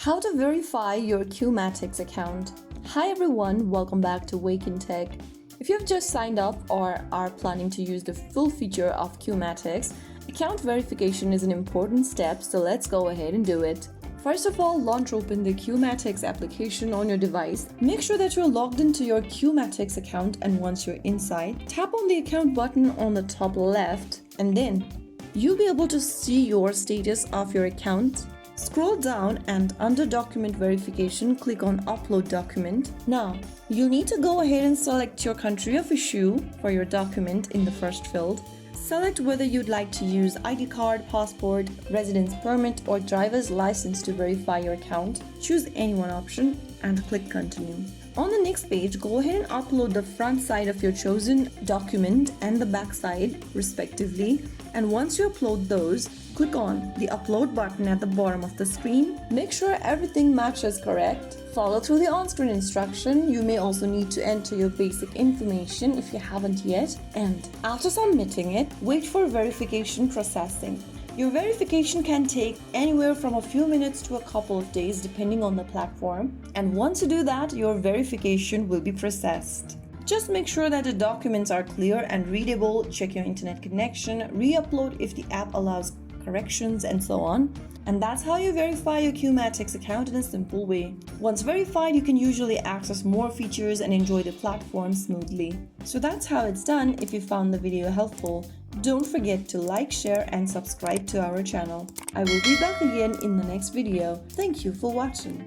How to verify your QU MATIX account. Hi everyone, welcome back to Wake&Tech. If you have just signed up or are planning to use the full feature of QU MATIX, account verification is an important step, so let's go ahead and do it. First of all, launch open the QU MATIX application on your device. Make sure that you're logged into your QU MATIX account, and once you're inside, tap on the account button on the top left, and then you'll be able to see your status of your account. Scroll down and under document verification, click on upload document. Now, you'll need to go ahead and select your country of issue for your document in the first field. Select whether you'd like to use ID card, passport, residence permit, or driver's license to verify your account. Choose any one option and click continue. On the next page, go ahead and upload the front side of your chosen document and the back side respectively. And once you upload those, click on the upload button at the bottom of the screen. Make sure everything matches correct. Follow through the on-screen instruction. You may also need to enter your basic information if you haven't yet. And after submitting it, wait for verification processing. Your verification can take anywhere from a few minutes to a couple of days depending on the platform. And once you do that, your verification will be processed. Just make sure that the documents are clear and readable, check your internet connection, re-upload if the app allows corrections, and so on. And that's how you verify your QU MATIX account in a simple way. Once verified, you can usually access more features and enjoy the platform smoothly. So that's how it's done. If you found the video helpful, don't forget to like, share, and subscribe to our channel. I will be back again in the next video. Thank you for watching.